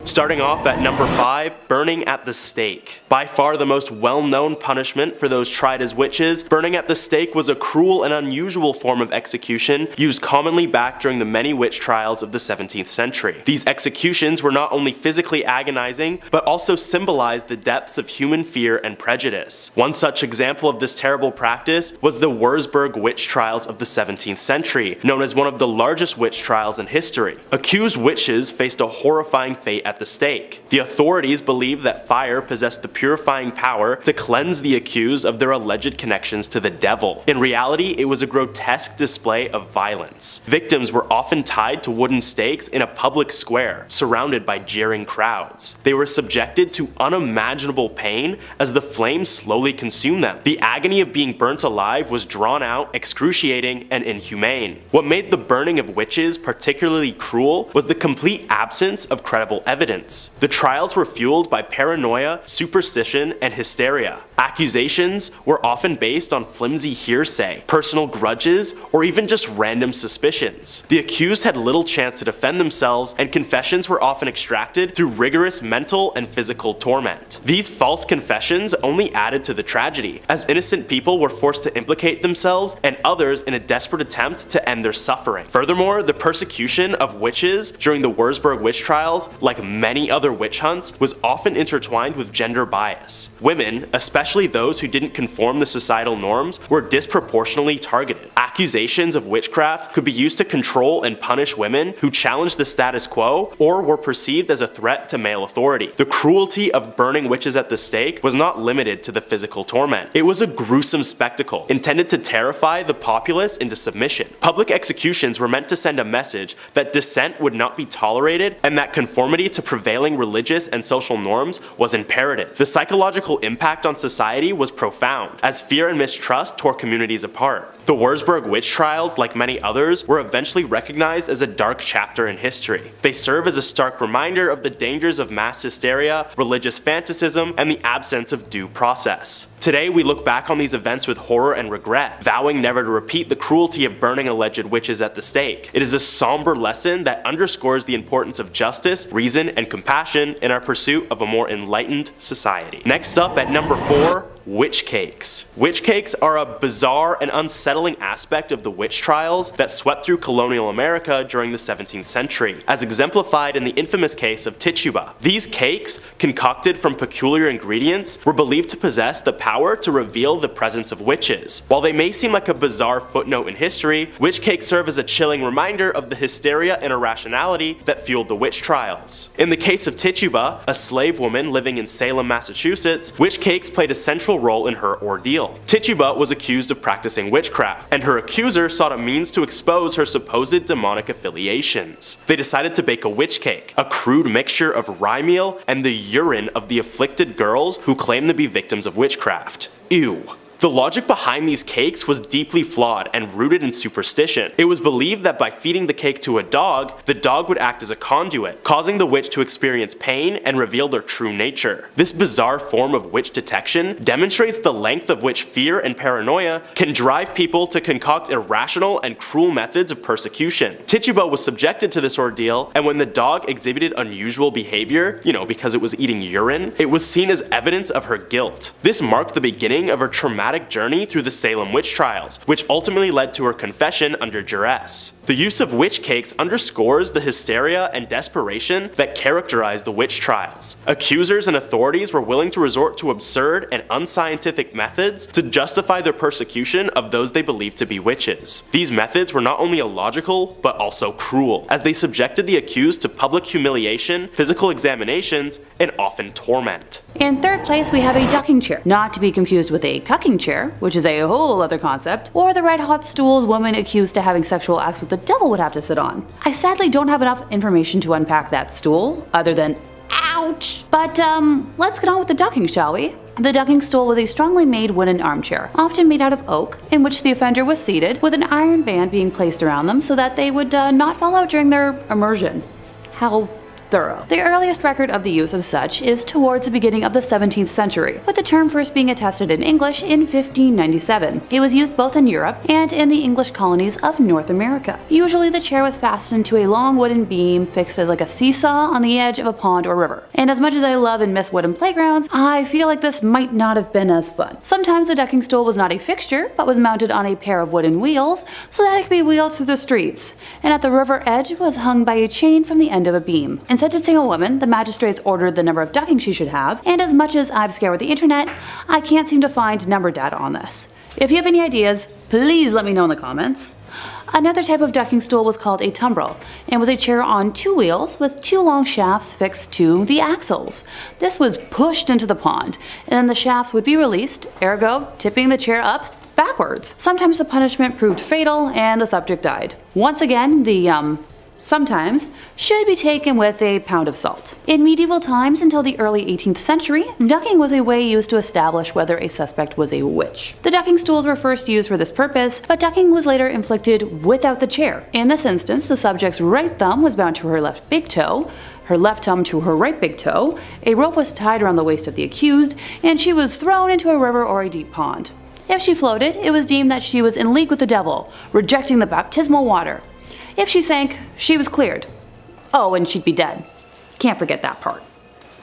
Starting off at number 5, burning at the stake. By far the most well-known punishment for those tried as witches, burning at the stake was a cruel and unusual form of execution used commonly back during the many witch trials of the 17th century. These executions were not only physically agonizing, but also symbolized the depths of human fear and prejudice. One such example of this terrible practice was the Würzburg witch trials of the 17th century, known as one of the largest witch trials in history. Accused witches faced a horrifying fate at the stake. The authorities believed that fire possessed the purifying power to cleanse the accused of their alleged connections to the devil. In reality, it was a grotesque display of violence. Victims were often tied to wooden stakes in a public square, surrounded by jeering crowds. They were subjected to unimaginable pain as the flames slowly consumed them. The agony of being burnt alive was drawn out, excruciating, and inhumane. What made the burning of witches particularly cruel was the complete absence of credible evidence. The trials were fueled by paranoia, superstition, and hysteria. Accusations were often based on flimsy hearsay, personal grudges, or even just random suspicions. The accused had little chance to defend themselves, and confessions were often extracted through rigorous mental and physical torment. These false confessions only added to the tragedy, as innocent people were forced to implicate themselves and others in a desperate attempt to end their suffering. Furthermore, the persecution of witches during the Würzburg witch trials, like many other witch hunts, was often intertwined with gender bias. Women, especially those who didn't conform to societal norms, were disproportionately targeted. Accusations of witchcraft could be used to control and punish women who challenged the status quo or were perceived as a threat to male authority. The cruelty of burning witches at the stake was not limited to the physical torment. It was a gruesome spectacle intended to terrify the populace into submission. Public executions were meant to send a message that dissent would not be tolerated and that conformity to prevailing religious and social norms was imperative. The psychological impact on society was profound, as fear and mistrust tore communities apart. The Würzburg witch trials, like many others, were eventually recognized as a dark chapter in history. They serve as a stark reminder of the dangers of mass hysteria, religious fanaticism, and the absence of due process. Today, we look back on these events with horror and regret, vowing never to repeat the cruelty of burning alleged witches at the stake. It is a somber lesson that underscores the importance of justice, reason, and compassion in our pursuit of a more enlightened society. Next up at number 4, witch cakes. Witch cakes are a bizarre and unsettling aspect of the witch trials that swept through colonial America during the 17th century, as exemplified in the infamous case of Tituba. These cakes, concocted from peculiar ingredients, were believed to possess the power to reveal the presence of witches. While they may seem like a bizarre footnote in history, witch cakes serve as a chilling reminder of the hysteria and irrationality that fueled the witch trials. In the case of Tituba, a slave woman living in Salem, Massachusetts, witch cakes played a central role in her ordeal. Tituba was accused of practicing witchcraft, and her accuser sought a means to expose her supposed demonic affiliations. They decided to bake a witch cake, a crude mixture of rye meal and the urine of the afflicted girls who claimed to be victims of witchcraft. Ew. The logic behind these cakes was deeply flawed and rooted in superstition. It was believed that by feeding the cake to a dog, the dog would act as a conduit, causing the witch to experience pain and reveal their true nature. This bizarre form of witch detection demonstrates the length of which fear and paranoia can drive people to concoct irrational and cruel methods of persecution. Tituba was subjected to this ordeal, and when the dog exhibited unusual behavior, because it was eating urine, it was seen as evidence of her guilt. This marked the beginning of her traumatic journey through the Salem witch trials, which ultimately led to her confession under duress. The use of witch cakes underscores the hysteria and desperation that characterized the witch trials. Accusers and authorities were willing to resort to absurd and unscientific methods to justify their persecution of those they believed to be witches. These methods were not only illogical, but also cruel, as they subjected the accused to public humiliation, physical examinations, and often torment. In third place, we have a ducking chair, not to be confused with a cucking chair, which is a whole other concept, or the red hot stools women accused of having sexual acts with the devil would have to sit on. I sadly don't have enough information to unpack that stool, other than ouch. But let's get on with the ducking, shall we? The ducking stool was a strongly made wooden armchair, often made out of oak, in which the offender was seated, with an iron band being placed around them so that they would not fall out during their immersion. How thorough. The earliest record of the use of such is towards the beginning of the 17th century, with the term first being attested in English in 1597. It was used both in Europe and in the English colonies of North America. Usually the chair was fastened to a long wooden beam fixed as like a seesaw on the edge of a pond or river. And as much as I love and miss wooden playgrounds, I feel like this might not have been as fun. Sometimes the ducking stool was not a fixture, but was mounted on a pair of wooden wheels so that it could be wheeled through the streets, and at the river edge was hung by a chain from the end of a beam. In sentencing a woman, the magistrates ordered the number of duckings she should have, and as much as I've scoured the internet, I can't seem to find number data on this. If you have any ideas, please let me know in the comments. Another type of ducking stool was called a tumbrel, and was a chair on two wheels with two long shafts fixed to the axles. This was pushed into the pond, and then the shafts would be released, ergo tipping the chair up backwards. Sometimes the punishment proved fatal and the subject died. Once again, the sometimes should be taken with a pound of salt. In medieval times until the early 18th century, ducking was a way used to establish whether a suspect was a witch. The ducking stools were first used for this purpose, but ducking was later inflicted without the chair. In this instance, the subject's right thumb was bound to her left big toe, her left thumb to her right big toe, a rope was tied around the waist of the accused, and she was thrown into a river or a deep pond. If she floated, it was deemed that she was in league with the devil, rejecting the baptismal water. If she sank, she was cleared. Oh, and she'd be dead. Can't forget that part.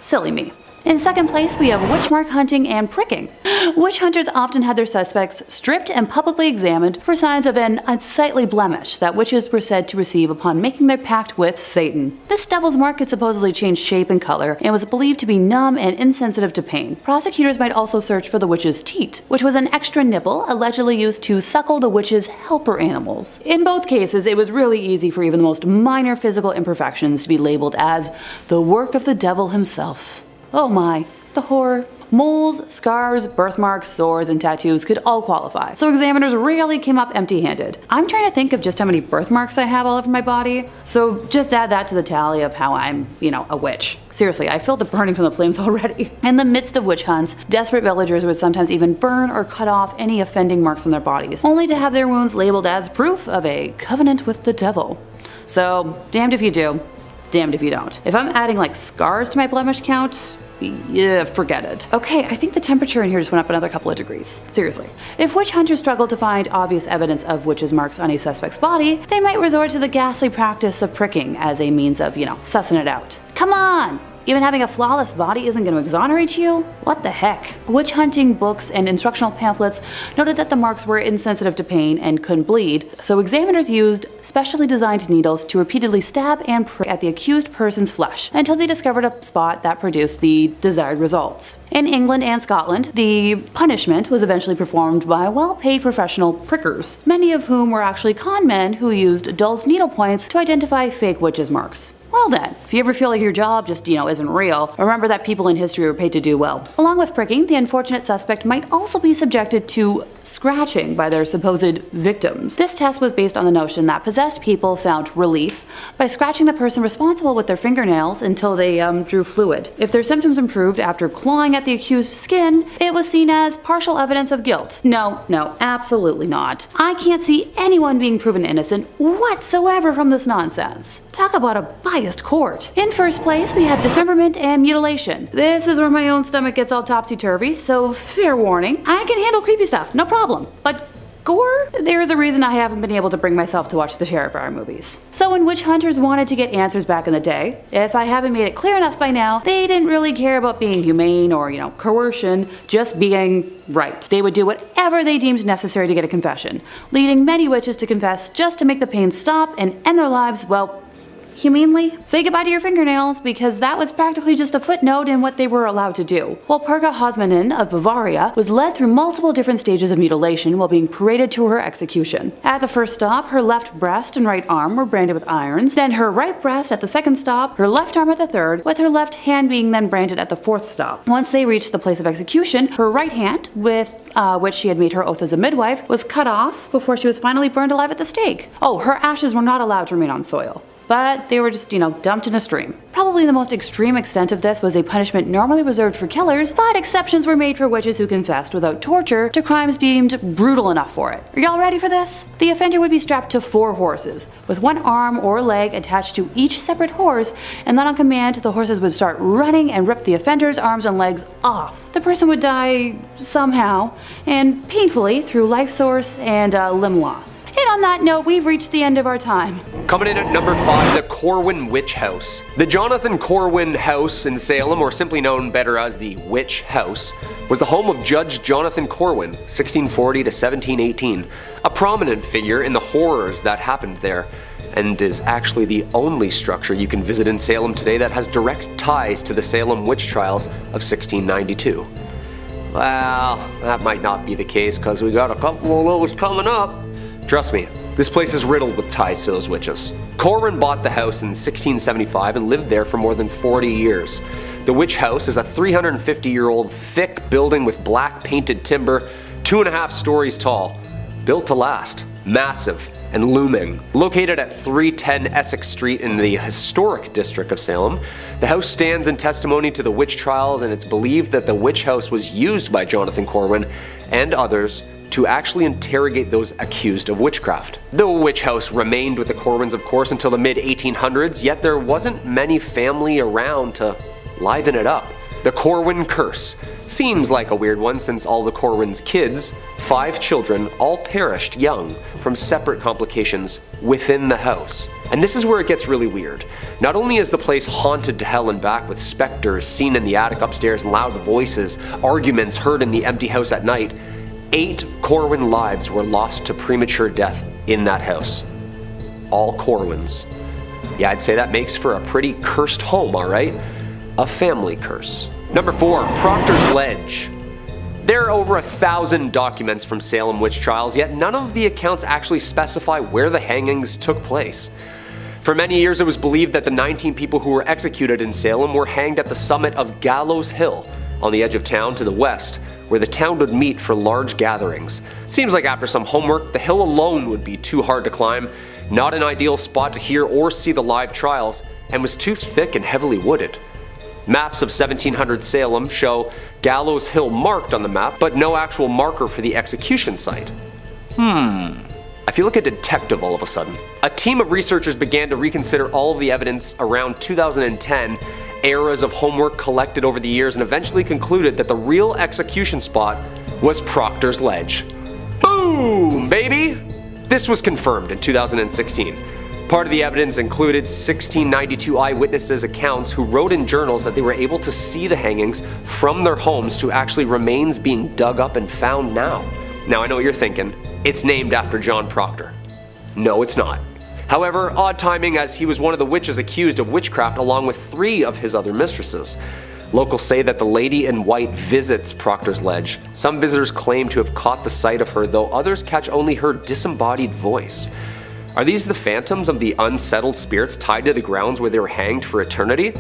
Silly me. In second place, we have witch mark hunting and pricking. Witch hunters often had their suspects stripped and publicly examined for signs of an unsightly blemish that witches were said to receive upon making their pact with Satan. This devil's mark could supposedly change shape and color and was believed to be numb and insensitive to pain. Prosecutors might also search for the witch's teat, which was an extra nipple allegedly used to suckle the witch's helper animals. In both cases, it was really easy for even the most minor physical imperfections to be labeled as the work of the devil himself. Oh my, the horror. Moles, scars, birthmarks, sores, and tattoos could all qualify, so examiners rarely came up empty-handed. I'm trying to think of just how many birthmarks I have all over my body, so just add that to the tally of how I'm, a witch. Seriously, I feel the burning from the flames already. In the midst of witch hunts, desperate villagers would sometimes even burn or cut off any offending marks on their bodies, only to have their wounds labeled as proof of a covenant with the devil. So, damned if you do, damned if you don't. If I'm adding like scars to my blemish count, yeah, forget it. Okay, I think the temperature in here just went up another couple of degrees. Seriously. If witch hunters struggled to find obvious evidence of witches' marks on a suspect's body, they might resort to the ghastly practice of pricking as a means of, sussing it out. Come on! Even having a flawless body isn't going to exonerate you? What the heck? Witch hunting books and instructional pamphlets noted that the marks were insensitive to pain and couldn't bleed, so examiners used specially designed needles to repeatedly stab and prick at the accused person's flesh until they discovered a spot that produced the desired results. In England and Scotland, the punishment was eventually performed by well-paid professional prickers, many of whom were actually con men who used dull needle points to identify fake witches' marks. Well then, if you ever feel like your job just, isn't real, remember that people in history were paid to do well. Along with pricking, the unfortunate suspect might also be subjected to scratching by their supposed victims. This test was based on the notion that possessed people found relief by scratching the person responsible with their fingernails until they drew fluid. If their symptoms improved after clawing at the accused's skin, it was seen as partial evidence of guilt. No, absolutely not. I can't see anyone being proven innocent whatsoever from this nonsense. Talk about a biased court. In first place, we have dismemberment and mutilation. This is where my own stomach gets all topsy-turvy, so fair warning, I can handle creepy stuff, no problem. But gore? There is a reason I haven't been able to bring myself to watch the Terrifier movies. So when witch hunters wanted to get answers back in the day, if I haven't made it clear enough by now, they didn't really care about being humane or, coercion, just being right. They would do whatever they deemed necessary to get a confession, leading many witches to confess just to make the pain stop and end their lives, well, humanely. Say goodbye to your fingernails, because that was practically just a footnote in what they were allowed to do. Walpurga Hosmanen of Bavaria was led through multiple different stages of mutilation while being paraded to her execution. At the first stop, her left breast and right arm were branded with irons, then her right breast at the second stop, her left arm at the third, with her left hand being then branded at the fourth stop. Once they reached the place of execution, her right hand, with which she had made her oath as a midwife, was cut off before she was finally burned alive at the stake. Oh, her ashes were not allowed to remain on soil. but they were just, dumped in a stream. Probably the most extreme extent of this was a punishment normally reserved for killers, but exceptions were made for witches who confessed without torture to crimes deemed brutal enough for it. Are y'all ready for this? The offender would be strapped to 4 horses, with one arm or leg attached to each separate horse, and then on command, the horses would start running and rip the offender's arms and legs off. The person would die somehow, and painfully through life source and limb loss. And on that note, we've reached the end of our time. Coming in at number 5, the Corwin Witch House. The Jonathan Corwin House in Salem, or simply known better as the Witch House, was the home of Judge Jonathan Corwin, 1640 to 1718, a prominent figure in the horrors that happened there, and is actually the only structure you can visit in Salem today that has direct ties to the Salem witch trials of 1692. Well, that might not be the case because we got a couple of those coming up. Trust me, this place is riddled with ties to those witches. Corwin bought the house in 1675 and lived there for more than 40 years. The Witch House is a 350-year-old thick building with black painted timber, 2.5 stories tall, built to last, massive and looming. Located at 310 Essex Street in the historic district of Salem, the house stands in testimony to the witch trials, and it's believed that the Witch House was used by Jonathan Corwin and others to actually interrogate those accused of witchcraft. The Witch House remained with the Corwins, of course, until the mid-1800s, yet there wasn't many family around to liven it up. The Corwin curse seems like a weird one since all the Corwin's kids, 5 children, all perished young from separate complications within the house. And this is where it gets really weird. Not only is the place haunted to hell and back with specters seen in the attic upstairs and loud voices, arguments heard in the empty house at night, 8 Corwin lives were lost to premature death in that house. All Corwins. Yeah, I'd say that makes for a pretty cursed home, alright? A family curse. Number 4, Proctor's Ledge. There are over 1,000 documents from Salem witch trials, yet none of the accounts actually specify where the hangings took place. For many years, it was believed that the 19 people who were executed in Salem were hanged at the summit of Gallows Hill, on the edge of town to the west, where the town would meet for large gatherings. Seems like after some homework, the hill alone would be too hard to climb, not an ideal spot to hear or see the live trials, and was too thick and heavily wooded. Maps of 1700 Salem show Gallows Hill marked on the map, but no actual marker for the execution site. I feel like a detective all of a sudden. A team of researchers began to reconsider all of the evidence around 2010, eras of homework collected over the years, and eventually concluded that the real execution spot was Proctor's Ledge. Boom, baby! This was confirmed in 2016. Part of the evidence included 1692 eyewitnesses' accounts who wrote in journals that they were able to see the hangings from their homes to actually remains being dug up and found now. Now I know what you're thinking, it's named after John Proctor. No, it's not. However, odd timing as he was one of the witches accused of witchcraft along with 3 of his other mistresses. Locals say that the lady in white visits Proctor's Ledge. Some visitors claim to have caught the sight of her, though others catch only her disembodied voice. Are these the phantoms of the unsettled spirits tied to the grounds where they were hanged for eternity?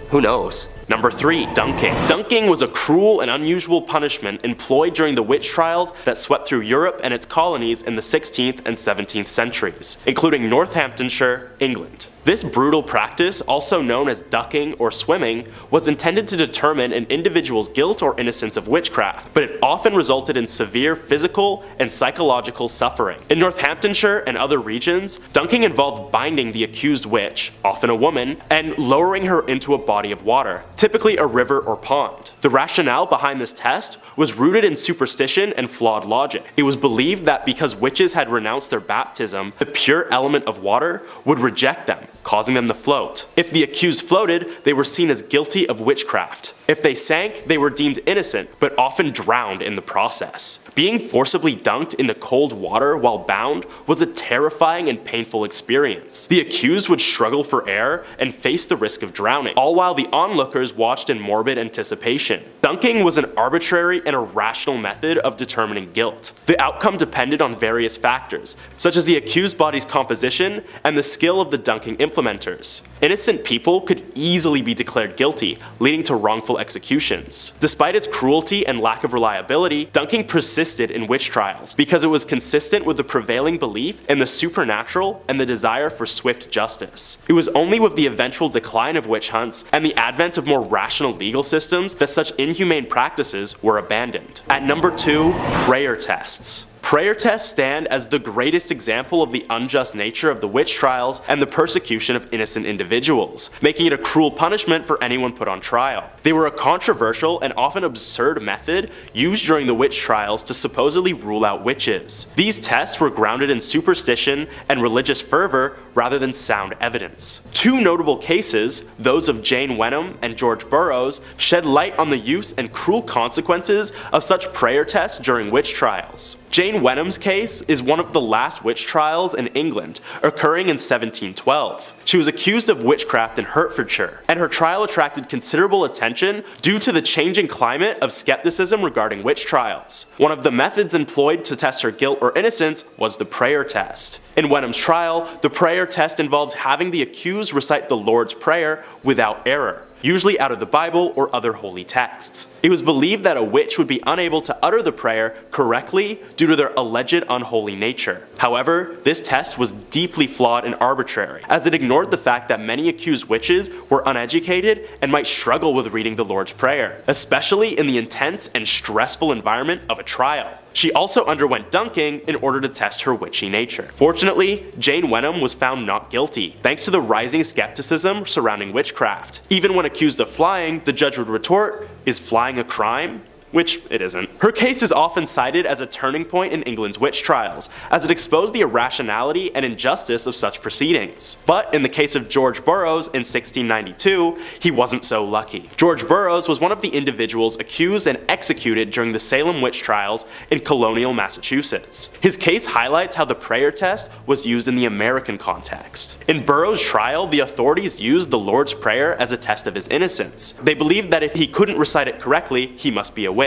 Who knows? Number 3, dunking. Dunking was a cruel and unusual punishment employed during the witch trials that swept through Europe and its colonies in the 16th and 17th centuries, including Northamptonshire, England. This brutal practice, also known as ducking or swimming, was intended to determine an individual's guilt or innocence of witchcraft, but it often resulted in severe physical and psychological suffering. In Northamptonshire and other regions, dunking involved binding the accused witch, often a woman, and lowering her into a body of water, typically a river or pond. The rationale behind this test was rooted in superstition and flawed logic. It was believed that because witches had renounced their baptism, the pure element of water would reject them, causing them to float. If the accused floated, they were seen as guilty of witchcraft. If they sank, they were deemed innocent, but often drowned in the process. Being forcibly dunked into cold water while bound was a terrifying and painful experience. The accused would struggle for air and face the risk of drowning, all while the onlookers watched in morbid anticipation. Dunking was an arbitrary and irrational method of determining guilt. The outcome depended on various factors, such as the accused body's composition and the skill of the dunking implement. implementers. Innocent people could easily be declared guilty, leading to wrongful executions. Despite its cruelty and lack of reliability, dunking persisted in witch trials because it was consistent with the prevailing belief in the supernatural and the desire for swift justice. It was only with the eventual decline of witch hunts and the advent of more rational legal systems that such inhumane practices were abandoned. At number 2, prayer tests. Prayer tests stand as the greatest example of the unjust nature of the witch trials and the persecution of innocent individuals, making it a cruel punishment for anyone put on trial. They were a controversial and often absurd method used during the witch trials to supposedly rule out witches. These tests were grounded in superstition and religious fervor rather than sound evidence. Two notable cases, those of Jane Wenham and George Burroughs, shed light on the use and cruel consequences of such prayer tests during witch trials. Jane Wenham's case is one of the last witch trials in England, occurring in 1712. She was accused of witchcraft in Hertfordshire, and her trial attracted considerable attention due to the changing climate of skepticism regarding witch trials. One of the methods employed to test her guilt or innocence was the prayer test. In Wenham's trial, the prayer test involved having the accused recite the Lord's Prayer without error, usually out of the Bible or other holy texts. It was believed that a witch would be unable to utter the prayer correctly due to their alleged unholy nature. However, this test was deeply flawed and arbitrary, as it ignored the fact that many accused witches were uneducated and might struggle with reading the Lord's Prayer, especially in the intense and stressful environment of a trial. She also underwent dunking in order to test her witchy nature. Fortunately, Jane Wenham was found not guilty, thanks to the rising skepticism surrounding witchcraft. Even when accused of flying, the judge would retort, "Is flying a crime?" Which it isn't. Her case is often cited as a turning point in England's witch trials, as it exposed the irrationality and injustice of such proceedings. But in the case of George Burroughs in 1692, he wasn't so lucky. George Burroughs was one of the individuals accused and executed during the Salem witch trials in colonial Massachusetts. His case highlights how the prayer test was used in the American context. In Burroughs' trial, the authorities used the Lord's Prayer as a test of his innocence. They believed that if he couldn't recite it correctly, he must be a witch.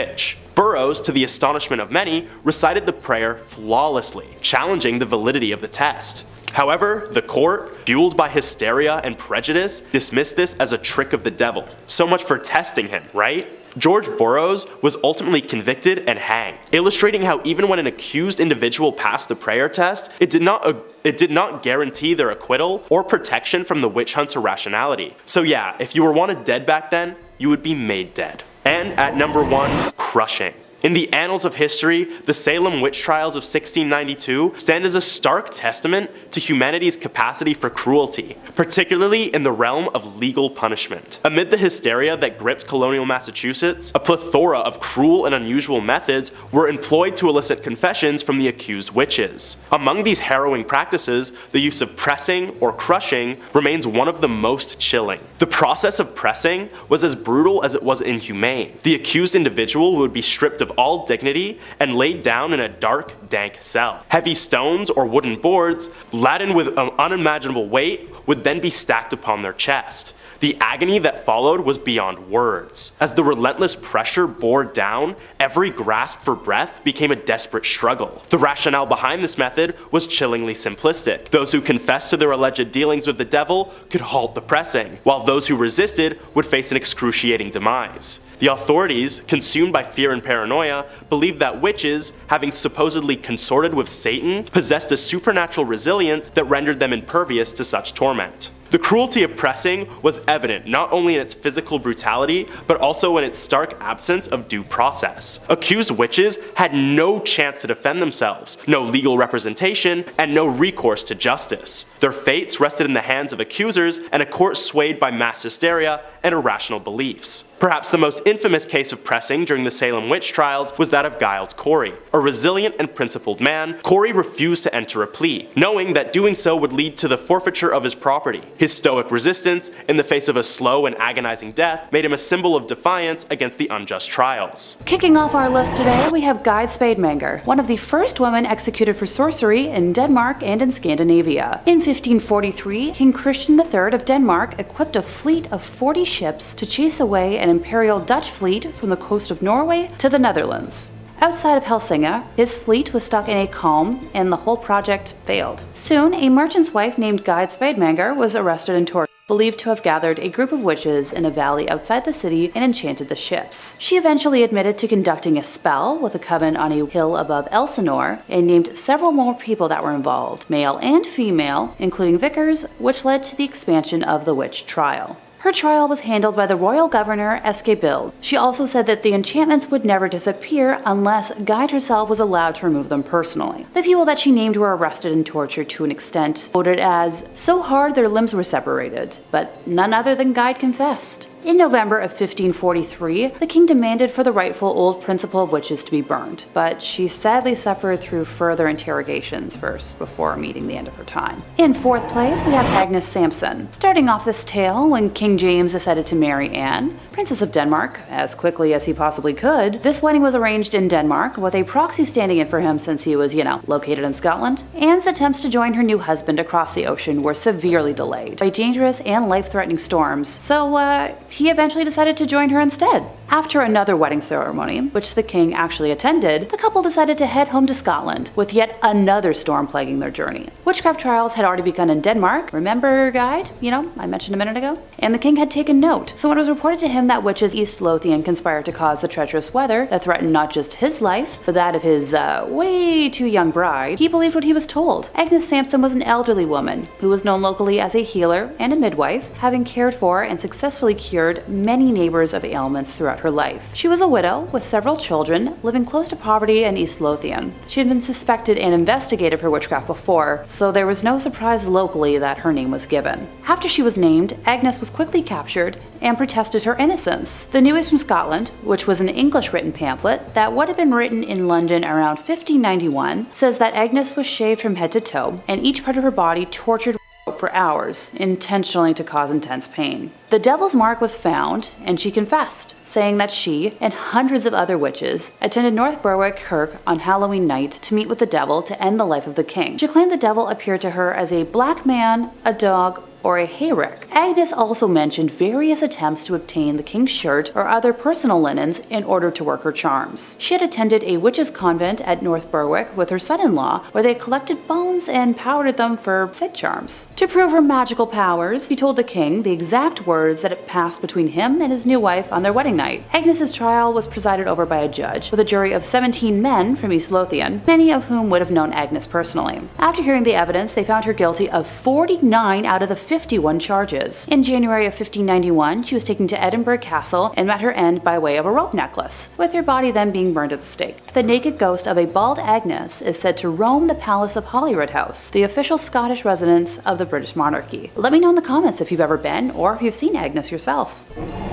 Burroughs, to the astonishment of many, recited the prayer flawlessly, challenging the validity of the test. However, the court, fueled by hysteria and prejudice, dismissed this as a trick of the devil. So much for testing him, right? George Burroughs was ultimately convicted and hanged, illustrating how even when an accused individual passed the prayer test, it did not guarantee their acquittal or protection from the witch hunt's irrationality. So yeah, if you were wanted dead back then, you would be made dead. And at number 1, crushing. In the annals of history, the Salem witch trials of 1692 stand as a stark testament to humanity's capacity for cruelty, particularly in the realm of legal punishment. Amid the hysteria that gripped colonial Massachusetts, a plethora of cruel and unusual methods were employed to elicit confessions from the accused witches. Among these harrowing practices, the use of pressing or crushing remains one of the most chilling. The process of pressing was as brutal as it was inhumane. The accused individual would be stripped of all dignity and laid down in a dark, dank cell. Heavy stones or wooden boards, laden with an unimaginable weight, would then be stacked upon their chest. The agony that followed was beyond words. As the relentless pressure bore down, every grasp for breath became a desperate struggle. The rationale behind this method was chillingly simplistic. Those who confessed to their alleged dealings with the devil could halt the pressing, while those who resisted would face an excruciating demise. The authorities, consumed by fear and paranoia, believed that witches, having supposedly consorted with Satan, possessed a supernatural resilience that rendered them impervious to such torment. The cruelty of pressing was evident not only in its physical brutality, but also in its stark absence of due process. Accused witches had no chance to defend themselves, no legal representation, and no recourse to justice. Their fates rested in the hands of accusers and a court swayed by mass hysteria and irrational beliefs. Perhaps the most infamous case of pressing during the Salem witch trials was that of Giles Corey. A resilient and principled man, Corey refused to enter a plea, knowing that doing so would lead to the forfeiture of his property. His stoic resistance, in the face of a slow and agonizing death, made him a symbol of defiance against the unjust trials. Kicking off our list today, we have Guide Spademanger, one of the first women executed for sorcery in Denmark and in Scandinavia. In 1543, King Christian III of Denmark equipped a fleet of 40 ships to chase away an imperial Dutch fleet from the coast of Norway to the Netherlands. Outside of Helsinki, his fleet was stuck in a calm and the whole project failed. Soon, a merchant's wife named Guide Spademanger was arrested and tortured, believed to have gathered a group of witches in a valley outside the city and enchanted the ships. She eventually admitted to conducting a spell with a coven on a hill above Elsinore and named several more people that were involved, male and female, including vicars, which led to the expansion of the witch trial. Her trial was handled by the royal governor Scold. She also said that the enchantments would never disappear unless Guide herself was allowed to remove them personally. The people that she named were arrested and tortured to an extent quoted as so hard their limbs were separated, but none other than Guide confessed. In November of 1543, the king demanded for the rightful old principal of witches to be burned, but she sadly suffered through further interrogations first before meeting the end of her time. In fourth place, we have Agnes Samson. Starting off this tale, when King James decided to marry Anne, Princess of Denmark, as quickly as he possibly could, this wedding was arranged in Denmark with a proxy standing in for him since he was, located in Scotland. Anne's attempts to join her new husband across the ocean were severely delayed by dangerous and life-threatening storms, so he eventually decided to join her instead. After another wedding ceremony, which the king actually attended, the couple decided to head home to Scotland, with yet another storm plaguing their journey. Witchcraft trials had already begun in Denmark. Remember Guide? I mentioned a minute ago? And the king had taken note. So when it was reported to him that witches East Lothian conspired to cause the treacherous weather that threatened not just his life, but that of his way too young bride, he believed what he was told. Agnes Samson was an elderly woman who was known locally as a healer and a midwife, having cared for and successfully cured many neighbors of ailments throughout her life. She was a widow with several children, living close to poverty in East Lothian. She had been suspected and investigated for witchcraft before, so there was no surprise locally that her name was given. After she was named, Agnes was quickly captured and protested her innocence. The News from Scotland, which was an English-written pamphlet that would have been written in London around 1591, says that Agnes was shaved from head to toe and each part of her body tortured for hours, intentionally to cause intense pain. The devil's mark was found, and she confessed, saying that she and hundreds of other witches attended North Berwick Kirk on Halloween night to meet with the devil to end the life of the king. She claimed the devil appeared to her as a black man, a dog, or a hayrick. Agnes also mentioned various attempts to obtain the king's shirt or other personal linens in order to work her charms. She had attended a witches' convent at North Berwick with her son-in-law, where they collected bones and powdered them for said charms. To prove her magical powers, she told the king the exact words that had passed between him and his new wife on their wedding night. Agnes's trial was presided over by a judge, with a jury of 17 men from East Lothian, many of whom would have known Agnes personally. After hearing the evidence, they found her guilty of 49 out of the 51 charges. In January of 1591, she was taken to Edinburgh Castle and met her end by way of a rope necklace, with her body then being burned at the stake. The naked ghost of a bald Agnes is said to roam the palace of Holyrood House, the official Scottish residence of the British monarchy. Let me know in the comments if you've ever been or if you've seen Agnes yourself.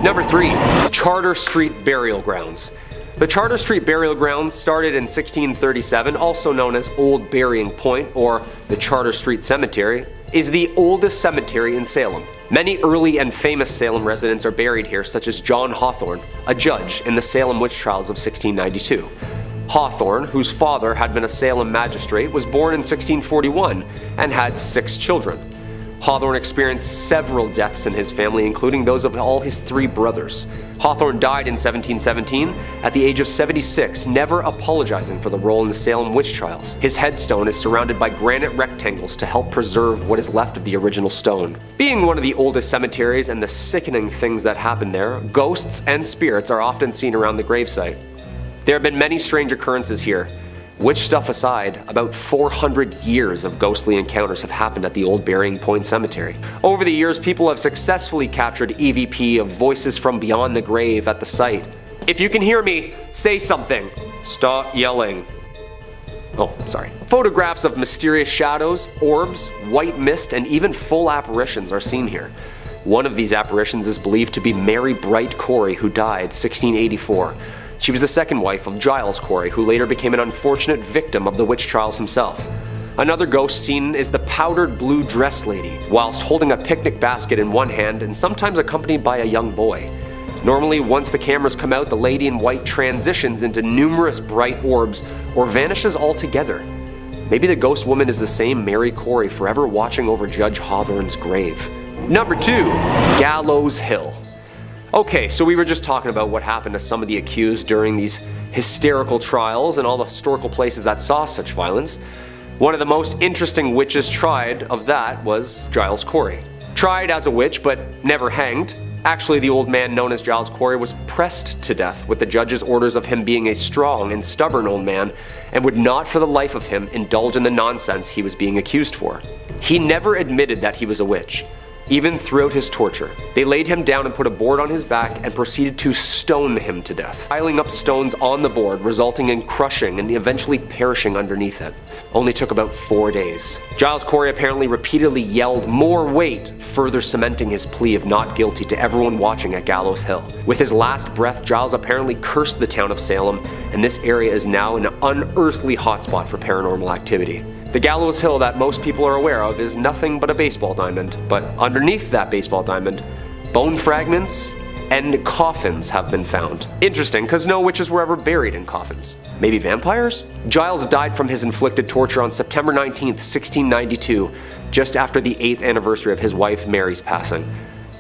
Number 3. Charter Street Burial Grounds. The Charter Street Burial Grounds started in 1637, also known as Old Burying Point or the Charter Street Cemetery, is the oldest cemetery in Salem. Many early and famous Salem residents are buried here, such as John Hawthorne, a judge in the Salem witch trials of 1692. Hawthorne, whose father had been a Salem magistrate, was born in 1641 and had 6 children. Hawthorne experienced several deaths in his family, including those of all his 3 brothers. Hawthorne died in 1717 at the age of 76, never apologizing for the role in the Salem witch trials. His headstone is surrounded by granite rectangles to help preserve what is left of the original stone. Being one of the oldest cemeteries and the sickening things that happen there, ghosts and spirits are often seen around the gravesite. There have been many strange occurrences here. Witch stuff aside, about 400 years of ghostly encounters have happened at the Old Burying Point Cemetery. Over the years, people have successfully captured EVP of voices from beyond the grave at the site. If you can hear me, say something. Stop yelling. Oh, sorry. Photographs of mysterious shadows, orbs, white mist, and even full apparitions are seen here. One of these apparitions is believed to be Mary Bright Corey, who died 1684. She was the second wife of Giles Corey, who later became an unfortunate victim of the witch trials himself. Another ghost seen is the powdered blue dress lady, whilst holding a picnic basket in one hand and sometimes accompanied by a young boy. Normally, once the cameras come out, the lady in white transitions into numerous bright orbs or vanishes altogether. Maybe the ghost woman is the same Mary Corey forever watching over Judge Hawthorne's grave. Number 2. Gallows Hill. Okay, so we were just talking about what happened to some of the accused during these hysterical trials and all the historical places that saw such violence. One of the most interesting witches tried of that was Giles Corey. Tried as a witch but never hanged. Actually, the old man known as Giles Corey was pressed to death with the judge's orders of him being a strong and stubborn old man and would not for the life of him indulge in the nonsense he was being accused for. He never admitted that he was a witch. Even throughout his torture, they laid him down and put a board on his back and proceeded to stone him to death, piling up stones on the board, resulting in crushing and eventually perishing underneath it. Only took about 4 days. Giles Corey apparently repeatedly yelled more weight, further cementing his plea of not guilty to everyone watching at Gallows Hill. With his last breath, Giles apparently cursed the town of Salem, and this area is now an unearthly hotspot for paranormal activity. The Gallows Hill that most people are aware of is nothing but a baseball diamond, but underneath that baseball diamond, bone fragments and coffins have been found. Interesting, because no witches were ever buried in coffins. Maybe vampires? Giles died from his inflicted torture on September 19th, 1692, just after the 8th anniversary of his wife Mary's passing.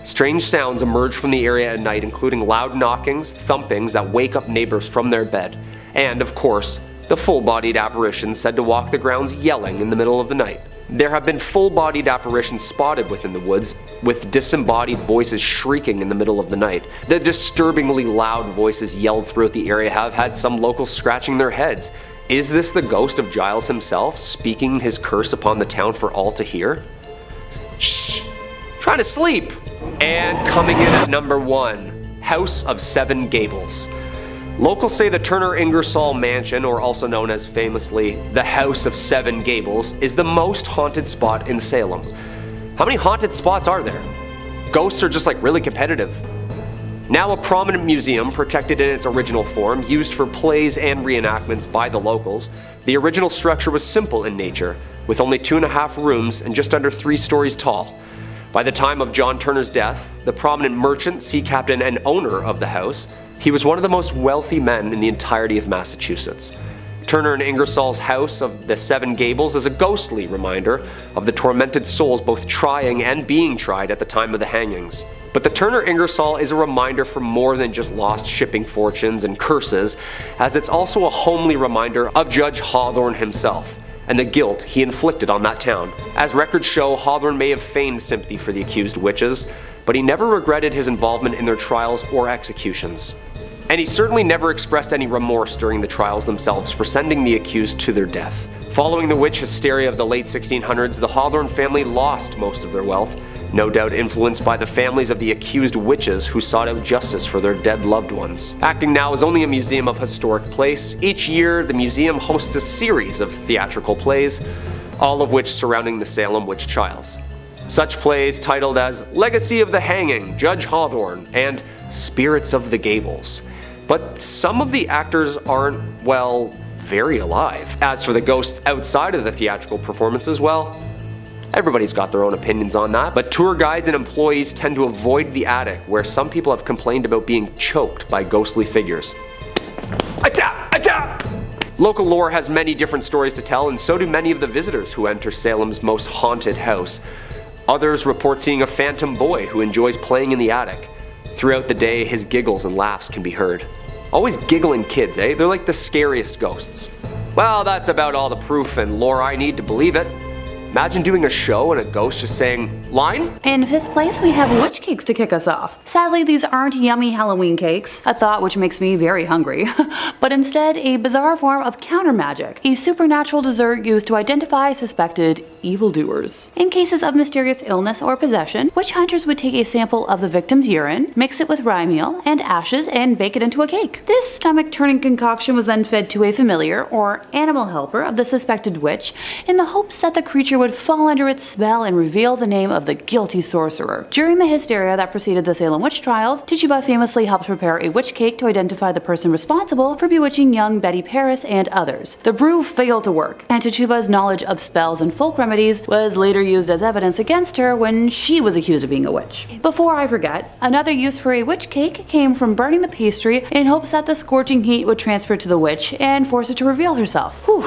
Strange sounds emerge from the area at night, including loud knockings, thumpings that wake up neighbors from their bed, and, of course, the full-bodied apparitions said to walk the grounds yelling in the middle of the night. There have been full-bodied apparitions spotted within the woods, with disembodied voices shrieking in the middle of the night. The disturbingly loud voices yelled throughout the area have had some locals scratching their heads. Is this the ghost of Giles himself, speaking his curse upon the town for all to hear? Shh! Trying to sleep! And coming in at number 1, House of Seven Gables. Locals say the Turner Ingersoll Mansion, or also known as famously the House of Seven Gables, is the most haunted spot in Salem. How many haunted spots are there? Ghosts are just like really competitive. Now a prominent museum, protected in its original form, used for plays and reenactments by the locals, the original structure was simple in nature, with only 2.5 rooms and just under 3 stories tall. By the time of John Turner's death, the prominent merchant, sea captain, and owner of the house, he was one of the most wealthy men in the entirety of Massachusetts. Turner and Ingersoll's House of the Seven Gables is a ghostly reminder of the tormented souls both trying and being tried at the time of the hangings. But the Turner Ingersoll is a reminder for more than just lost shipping fortunes and curses, as it's also a homely reminder of Judge Hawthorne himself and the guilt he inflicted on that town. As records show, Hawthorne may have feigned sympathy for the accused witches, but he never regretted his involvement in their trials or executions. And he certainly never expressed any remorse during the trials themselves for sending the accused to their death. Following the witch hysteria of the late 1600s, the Hawthorne family lost most of their wealth, no doubt influenced by the families of the accused witches who sought out justice for their dead loved ones. Acting now is only a museum of historic place. Each year, the museum hosts a series of theatrical plays, all of which surrounding the Salem witch trials. Such plays titled as Legacy of the Hanging, Judge Hawthorne, and Spirits of the Gables. But some of the actors aren't, well, very alive. As for the ghosts outside of the theatrical performances, well, everybody's got their own opinions on that. But tour guides and employees tend to avoid the attic, where some people have complained about being choked by ghostly figures. Attack! Local lore has many different stories to tell, and so do many of the visitors who enter Salem's most haunted house. Others report seeing a phantom boy who enjoys playing in the attic. Throughout the day, his giggles and laughs can be heard. Always giggling kids, eh? They're like the scariest ghosts. Well, that's about all the proof and lore I need to believe it. Imagine doing a show and a ghost just saying, "Line?" In 5th place, we have witch cakes to kick us off. Sadly, these aren't yummy Halloween cakes, a thought which makes me very hungry, but instead a bizarre form of counter magic, a supernatural dessert used to identify suspected evildoers. In cases of mysterious illness or possession, witch hunters would take a sample of the victim's urine, mix it with rye meal and ashes, and bake it into a cake. This stomach-turning concoction was then fed to a familiar or animal helper of the suspected witch in the hopes that the creature would fall under its spell and reveal the name of the guilty sorcerer. During the hysteria that preceded the Salem witch trials, Tituba famously helped prepare a witch cake to identify the person responsible for bewitching young Betty Paris and others. The brew failed to work, and Tituba's knowledge of spells and folk remedies was later used as evidence against her when she was accused of being a witch. Before I forget, another use for a witch cake came from burning the pastry in hopes that the scorching heat would transfer to the witch and force her to reveal herself. Whew.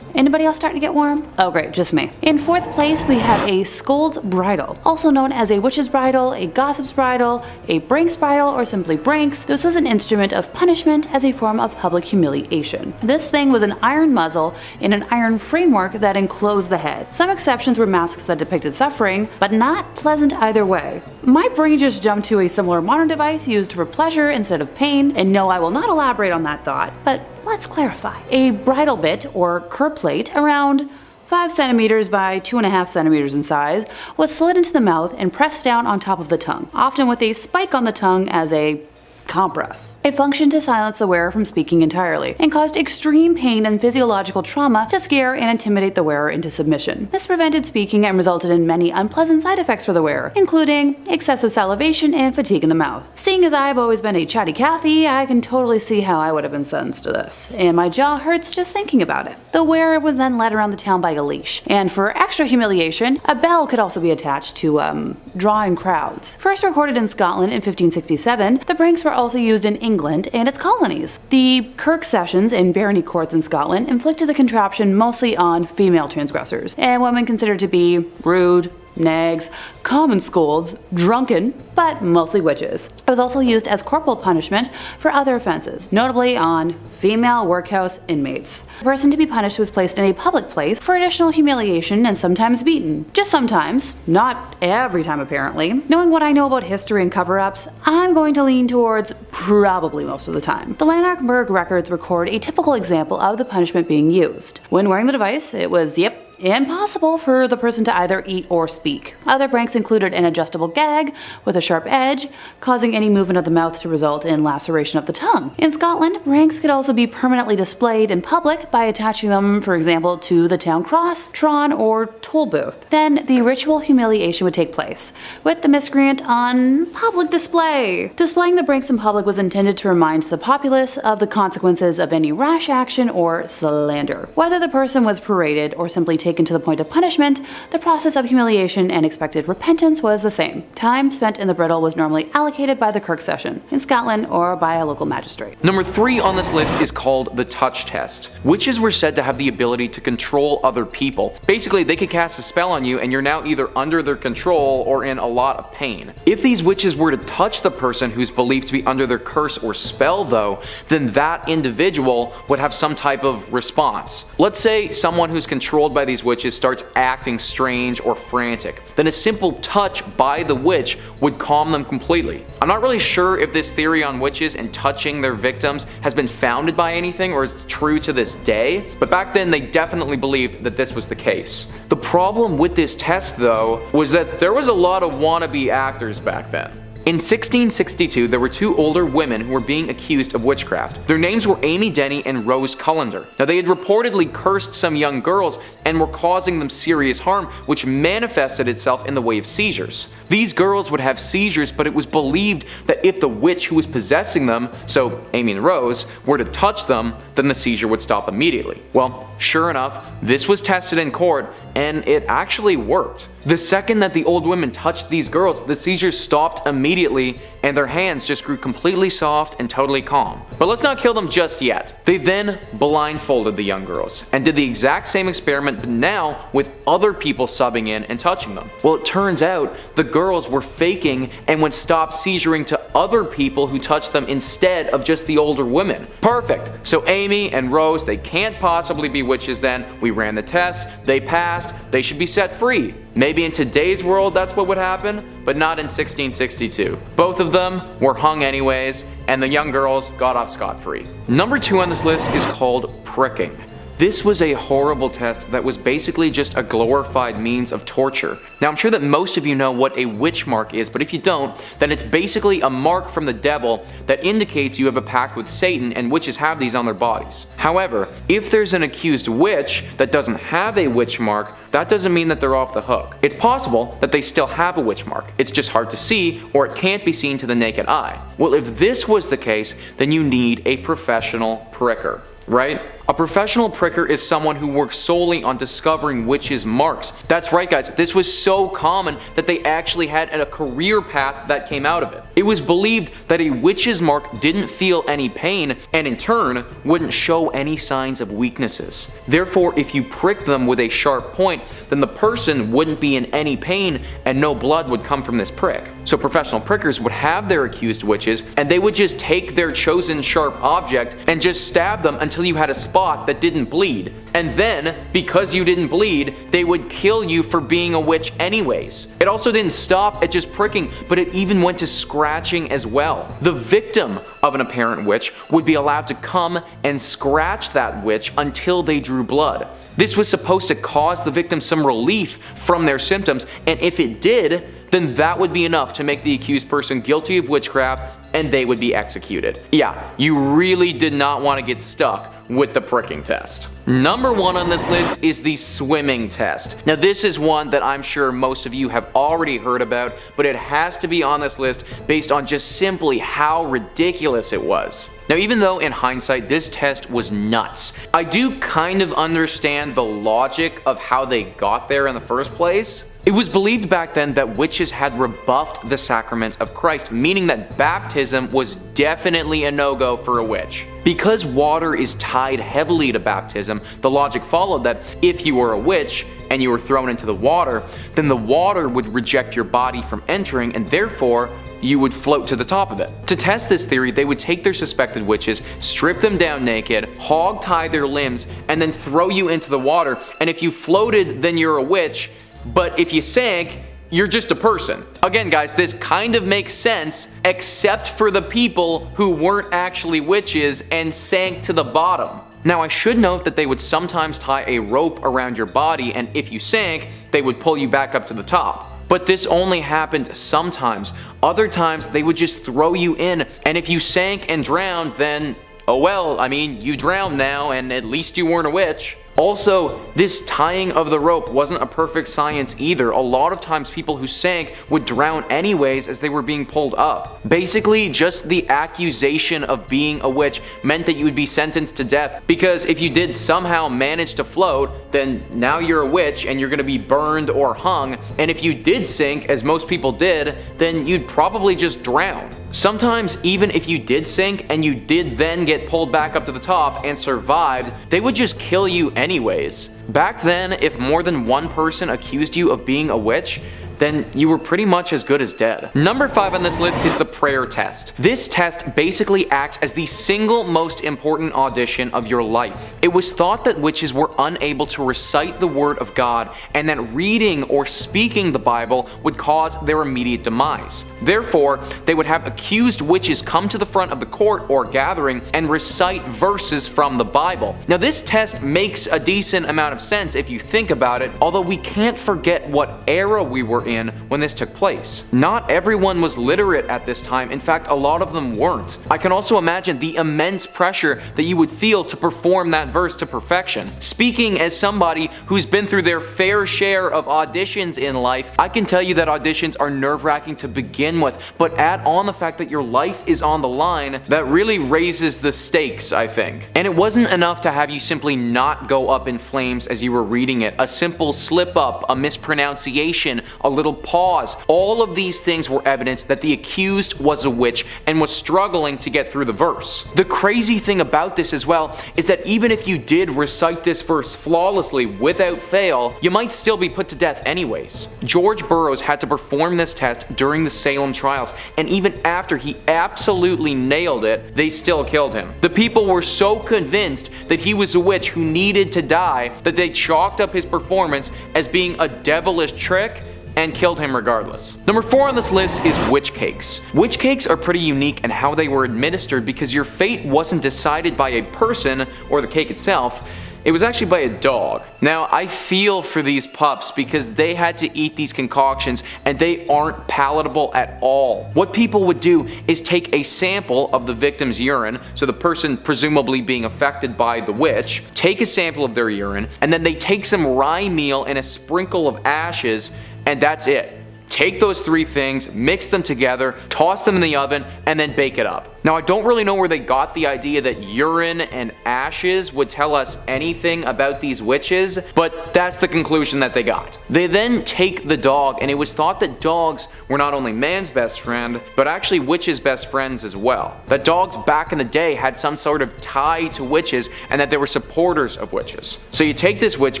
Anybody else starting to get warm? Oh great, just me. In 4th place, we have a Scold's bridal, also known as a witch's bridle, a gossip's bridle, a brink's bridle, or simply brinks. This was an instrument of punishment as a form of public humiliation. This thing was an iron muzzle in an iron framework that enclosed the head. Some exceptions were masks that depicted suffering, but not pleasant either way. My brain just jumped to a similar modern device used for pleasure instead of pain, and no, I will not elaborate on that thought, but let's clarify. A bridle bit, or curb plate, around 5 centimeters by 2.5 centimeters in size, was slid into the mouth and pressed down on top of the tongue, often with a spike on the tongue as a compress. It functioned to silence the wearer from speaking entirely, and caused extreme pain and physiological trauma to scare and intimidate the wearer into submission. This prevented speaking and resulted in many unpleasant side effects for the wearer, including excessive salivation and fatigue in the mouth. Seeing as I've always been a chatty Cathy, I can totally see how I would have been sentenced to this, and my jaw hurts just thinking about it. The wearer was then led around the town by a leash, and for extra humiliation, a bell could also be attached to, draw in crowds. First recorded in Scotland in 1567, the brinks were also used in England and its colonies. The Kirk sessions in barony courts in Scotland inflicted the contraption mostly on female transgressors, and women considered to be rude, nags, common scolds, drunken, but mostly witches. It was also used as corporal punishment for other offenses, notably on female workhouse inmates. The person to be punished was placed in a public place for additional humiliation and sometimes beaten. Just sometimes, not every time apparently. Knowing what I know about history and cover-ups, I'm going to lean towards probably most of the time. The Lanarkburg records record a typical example of the punishment being used. When wearing the device, it was, impossible for the person to either eat or speak. Other pranks included an adjustable gag with a sharp edge, causing any movement of the mouth to result in laceration of the tongue. In Scotland, pranks could also be permanently displayed in public by attaching them, for example, to the town cross, tron, or toll booth. Then the ritual humiliation would take place, with the miscreant on public display. Displaying the pranks in public was intended to remind the populace of the consequences of any rash action or slander. Whether the person was paraded or simply taken to the point of punishment, the process of humiliation and expected repentance was the same. Time spent in the bridle was normally allocated by the Kirk session in Scotland or by a local magistrate. Number 3 on this list is called the touch test. Witches were said to have the ability to control other people. Basically, they could cast a spell on you and you're now either under their control or in a lot of pain. If these witches were to touch the person who's believed to be under their curse or spell though, then that individual would have some type of response. Let's say someone who's controlled by these witches starts acting strange or frantic. Then a simple touch by the witch would calm them completely. I'm not really sure if this theory on witches and touching their victims has been founded by anything or is true to this day, but back then they definitely believed that this was the case. The problem with this test though was that there was a lot of wannabe actors back then. In 1662, there were 2 older women who were being accused of witchcraft. Their names were Amy Denny and Rose Cullender. Now, they had reportedly cursed some young girls and were causing them serious harm, which manifested itself in the way of seizures. These girls would have seizures, but it was believed that if the witch who was possessing them, so Amy and Rose, were to touch them, then the seizure would stop immediately. Well, sure enough, this was tested in court, and it actually worked. The second that the old women touched these girls, the seizures stopped immediately and their hands just grew completely soft and totally calm. But let's not kill them just yet. They then blindfolded the young girls and did the exact same experiment, but now with other people subbing in and touching them. Well, it turns out the girls were faking and would stop seizuring to other people who touched them instead of just the older women. Perfect. So Amy and Rose, they can't possibly be witches then. We ran the test, they passed, they should be set free. Maybe in today's world that's what would happen, but not in 1662. Both of them were hung anyways, and the young girls got off scot-free. Number 2 on this list is called pricking. This was a horrible test that was basically just a glorified means of torture. Now, I'm sure that most of you know what a witch mark is, but if you don't, then it's basically a mark from the devil that indicates you have a pact with Satan, and witches have these on their bodies. However, if there's an accused witch that doesn't have a witch mark, that doesn't mean that they're off the hook. It's possible that they still have a witch mark. It's just hard to see, or it can't be seen to the naked eye. Well, if this was the case, then you need a professional pricker, right? A professional pricker is someone who works solely on discovering witches' marks. That's right, guys, this was so common that they actually had a career path that came out of it. It was believed that a witch's mark didn't feel any pain and in turn wouldn't show any signs of weaknesses. Therefore, if you pricked them with a sharp point, then the person wouldn't be in any pain and no blood would come from this prick. So professional prickers would have their accused witches and they would just take their chosen sharp object and just stab them until you had a spot that didn't bleed. And then, because you didn't bleed, they would kill you for being a witch anyways. It also didn't stop at just pricking, but it even went to scratching as well. The victim of an apparent witch would be allowed to come and scratch that witch until they drew blood. This was supposed to cause the victim some relief from their symptoms, and if it did, then that would be enough to make the accused person guilty of witchcraft and they would be executed. Yeah, you really did not want to get stuck with the pricking test. Number 1 on this list is the swimming test. Now this is one that I'm sure most of you have already heard about, but it has to be on this list based on just simply how ridiculous it was. Now even though in hindsight this test was nuts, I do kind of understand the logic of how they got there in the first place. It was believed back then that witches had rebuffed the sacrament of Christ, meaning that baptism was definitely a no-go for a witch. Because water is tied heavily to baptism, the logic followed that if you were a witch and you were thrown into the water, then the water would reject your body from entering and therefore you would float to the top of it. To test this theory, they would take their suspected witches, strip them down naked, hog tie their limbs, and then throw you into the water, and if you floated, then you're a witch, but if you sank, you're just a person. Again guys, this kind of makes sense, except for the people who weren't actually witches and sank to the bottom. Now I should note that they would sometimes tie a rope around your body, and if you sank, they would pull you back up to the top. But this only happened sometimes. Other times they would just throw you in, and if you sank and drowned, then oh well, I mean, you drowned now and at least you weren't a witch. Also, this tying of the rope wasn't a perfect science either. A lot of times people who sank would drown anyways as they were being pulled up. Basically, just the accusation of being a witch meant that you would be sentenced to death, because if you did somehow manage to float, then now you're a witch and you're going to be burned or hung, and if you did sink, as most people did, then you'd probably just drown. Sometimes, even if you did sink and you did then get pulled back up to the top and survived, they would just kill you anyways. Back then, if more than one person accused you of being a witch, then you were pretty much as good as dead. Number 5 on this list is the prayer test. This test basically acts as the single most important audition of your life. It was thought that witches were unable to recite the word of God and that reading or speaking the Bible would cause their immediate demise. Therefore, they would have accused witches come to the front of the court or gathering and recite verses from the Bible. Now this test makes a decent amount of sense if you think about it, although we can't forget what era we were in when this took place. Not everyone was literate at this time. In fact, a lot of them weren't. I can also imagine the immense pressure that you would feel to perform that verse to perfection. Speaking as somebody who's been through their fair share of auditions in life, I can tell you that auditions are nerve-wracking to begin with, but add on the fact that your life is on the line, that really raises the stakes, I think. And it wasn't enough to have you simply not go up in flames as you were reading it. A simple slip up, a mispronunciation, a little pause. All of these things were evidence that the accused was a witch and was struggling to get through the verse. The crazy thing about this as well is that even if you did recite this verse flawlessly without fail, you might still be put to death anyways. George Burroughs had to perform this test during the Salem trials, and even after he absolutely nailed it, they still killed him. The people were so convinced that he was a witch who needed to die that they chalked up his performance as being a devilish trick and killed him regardless. Number 4 on this list is witch cakes. Witch cakes are pretty unique in how they were administered because your fate wasn't decided by a person or the cake itself. It was actually by a dog. Now, I feel for these pups because they had to eat these concoctions and they aren't palatable at all. What people would do is take a sample of the victim's urine, so the person presumably being affected by the witch, take a sample of their urine, and then they take some rye meal and a sprinkle of ashes, and that's it. Take those 3 things, mix them together, toss them in the oven, and then bake it up. Now, I don't really know where they got the idea that urine and ashes would tell us anything about these witches, but that's the conclusion that they got. They then take the dog, and it was thought that dogs were not only man's best friend, but actually witches' best friends as well. That dogs back in the day had some sort of tie to witches, and that they were supporters of witches. So you take this witch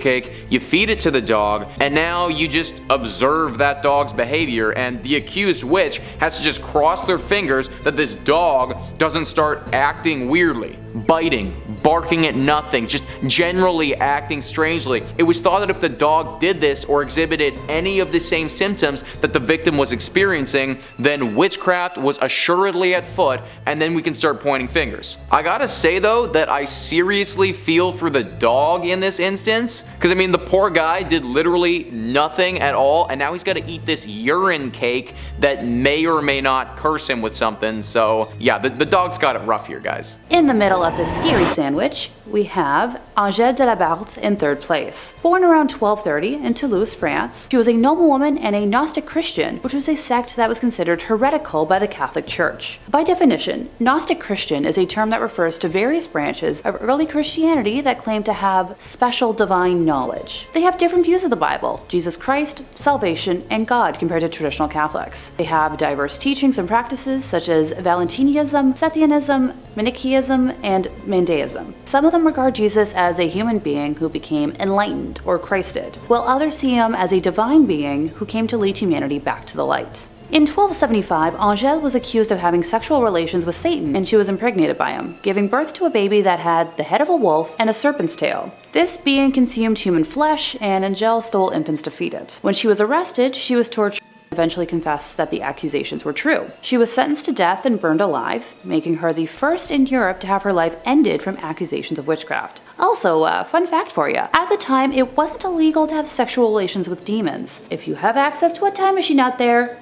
cake, you feed it to the dog, and now you just observe that dog's behavior, and the accused witch has to just cross their fingers that this dog doesn't start acting weirdly, biting, barking at nothing, just generally acting strangely. It was thought that if the dog did this or exhibited any of the same symptoms that the victim was experiencing, then witchcraft was assuredly at foot, and then we can start pointing fingers. I gotta say though that I seriously feel for the dog in this instance, because I mean the poor guy did literally nothing at all, and now he's gotta eat this urine cake that may or may not curse him with something. So yeah, the dog's got it rough here, guys. In the middle of this scary sandwich, we have Agnes de la Barthe in third place. Born around 1230 in Toulouse, France, she was a noblewoman and a Gnostic Christian, which was a sect that was considered heretical by the Catholic Church. By definition, Gnostic Christian is a term that refers to various branches of early Christianity that claim to have special divine knowledge. They have different views of the Bible, Jesus Christ, salvation, and God compared to traditional Catholics. They have diverse teachings and practices such as Valentinianism, Sethianism, Manichaeism, and Mandaism. Some of them regard Jesus as a human being who became enlightened or Christed, while others see him as a divine being who came to lead humanity back to the light. In 1275, Agnes was accused of having sexual relations with Satan, and she was impregnated by him, giving birth to a baby that had the head of a wolf and a serpent's tail. This being consumed human flesh, and Agnes stole infants to feed it. When she was arrested, she was tortured, eventually confessed that the accusations were true. She was sentenced to death and burned alive, making her the first in Europe to have her life ended from accusations of witchcraft. Also, fun fact for you, at the time it wasn't illegal to have sexual relations with demons. If you have access to a time machine out there,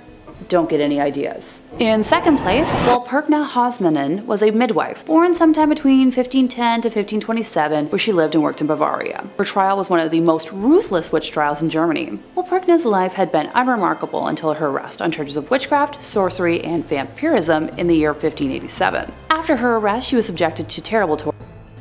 don't get any ideas. In second place, Walpurga Hosmanen was a midwife, born sometime between 1510 to 1527, where she lived and worked in Bavaria. Her trial was one of the most ruthless witch trials in Germany. Walpurga's life had been unremarkable until her arrest on charges of witchcraft, sorcery, and vampirism in the year 1587. After her arrest, she was subjected to terrible torture.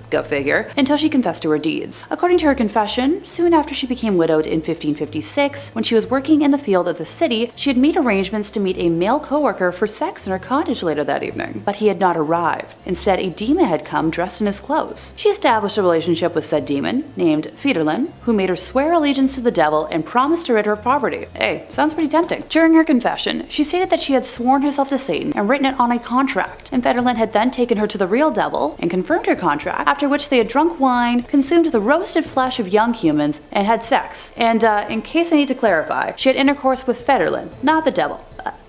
Go figure, until she confessed to her deeds. According to her confession, soon after she became widowed in 1556, when she was working in the field of the city, she had made arrangements to meet a male co-worker for sex in her cottage later that evening. But he had not arrived. Instead, a demon had come dressed in his clothes. She established a relationship with said demon, named Federlin, who made her swear allegiance to the devil and promised to rid her of poverty. Hey, sounds pretty tempting. During her confession, she stated that she had sworn herself to Satan and written it on a contract, and Federlin had then taken her to the real devil and confirmed her contract, after which they had drunk wine, consumed the roasted flesh of young humans, and had sex. And in case I need to clarify, she had intercourse with Federlin, not the devil.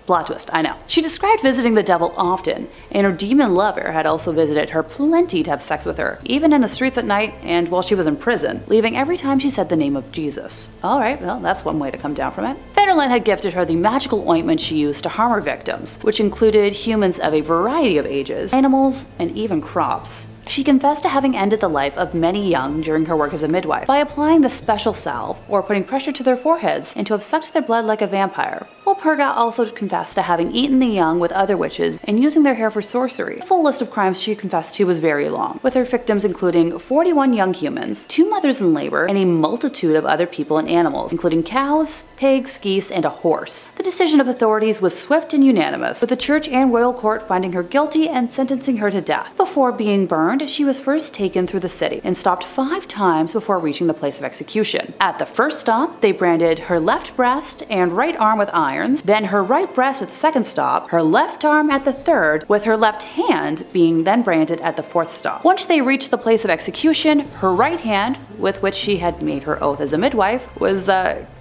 Plot twist, I know. She described visiting the devil often, and her demon lover had also visited her plenty to have sex with her, even in the streets at night and while she was in prison, leaving every time she said the name of Jesus. Alright, well, that's one way to come down from it. Federlin had gifted her the magical ointment she used to harm her victims, which included humans of a variety of ages, animals, and even crops. She confessed to having ended the life of many young during her work as a midwife by applying the special salve or putting pressure to their foreheads and to have sucked their blood like a vampire. Walpurga also confessed to having eaten the young with other witches and using their hair for sorcery. The full list of crimes she confessed to was very long, with her victims including 41 young humans, 2 mothers in labor, and a multitude of other people and animals, including cows, pigs, geese, and a horse. The decision of authorities was swift and unanimous, with the church and royal court finding her guilty and sentencing her to death. Before being burned, she was first taken through the city and stopped 5 times before reaching the place of execution. At the first stop, they branded her left breast and right arm with irons, then her right breast at the second stop, her left arm at the third, with her left hand being then branded at the 4th stop. Once they reached the place of execution, her right hand, with which she had made her oath as a midwife, was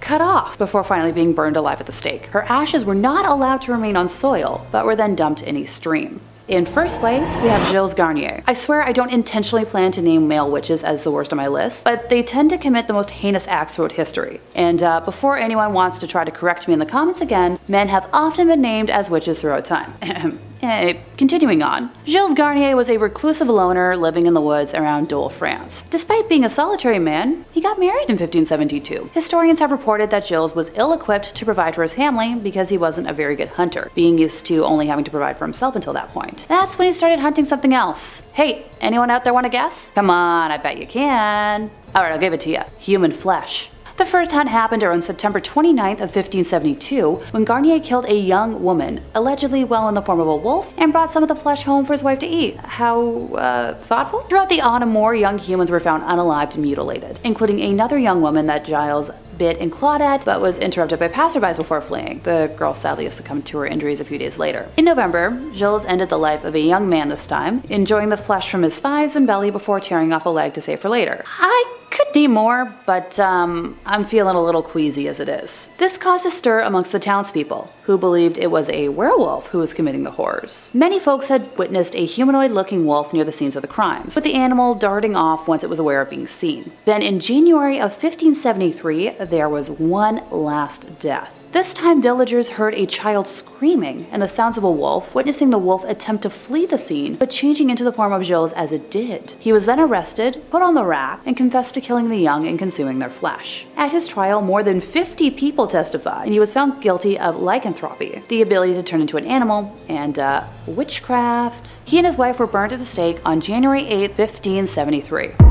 cut off before finally being burned alive at the stake. Her ashes were not allowed to remain on soil, but were then dumped in a stream. In first place, we have Gilles Garnier. I swear I don't intentionally plan to name male witches as the worst on my list, but they tend to commit the most heinous acts throughout history. And before anyone wants to try to correct me in the comments again, men have often been named as witches throughout time. Continuing on, Gilles Garnier was a reclusive loner living in the woods around Dole, France. Despite being a solitary man, he got married in 1572. Historians have reported that Gilles was ill-equipped to provide for his family because he wasn't a very good hunter, being used to only having to provide for himself until that point. That's when he started hunting something else. Hey, anyone out there want to guess? Come on, I bet you can. Alright, I'll give it to you. Human flesh. The first hunt happened around September 29th of 1572 when Garnier killed a young woman, allegedly in the form of a wolf, and brought some of the flesh home for his wife to eat. How, thoughtful? Throughout the autumn, more young humans were found unalived and mutilated, including another young woman that Giles bit and clawed at, but was interrupted by passerbys before fleeing. The girl sadly succumbed to her injuries a few days later. In November, Gilles ended the life of a young man this time, enjoying the flesh from his thighs and belly before tearing off a leg to save for later. I could name more, but I'm feeling a little queasy as it is. This caused a stir amongst the townspeople, who believed it was a werewolf who was committing the horrors. Many folks had witnessed a humanoid-looking wolf near the scenes of the crimes, with the animal darting off once it was aware of being seen. Then in January of 1573, there was one last death. This time, villagers heard a child screaming and the sounds of a wolf, witnessing the wolf attempt to flee the scene, but changing into the form of Gilles as it did. He was then arrested, put on the rack, and confessed to killing the young and consuming their flesh. At his trial, more than 50 people testified, and he was found guilty of lycanthropy, the ability to turn into an animal, and witchcraft. He and his wife were burned at the stake on January 8, 1573.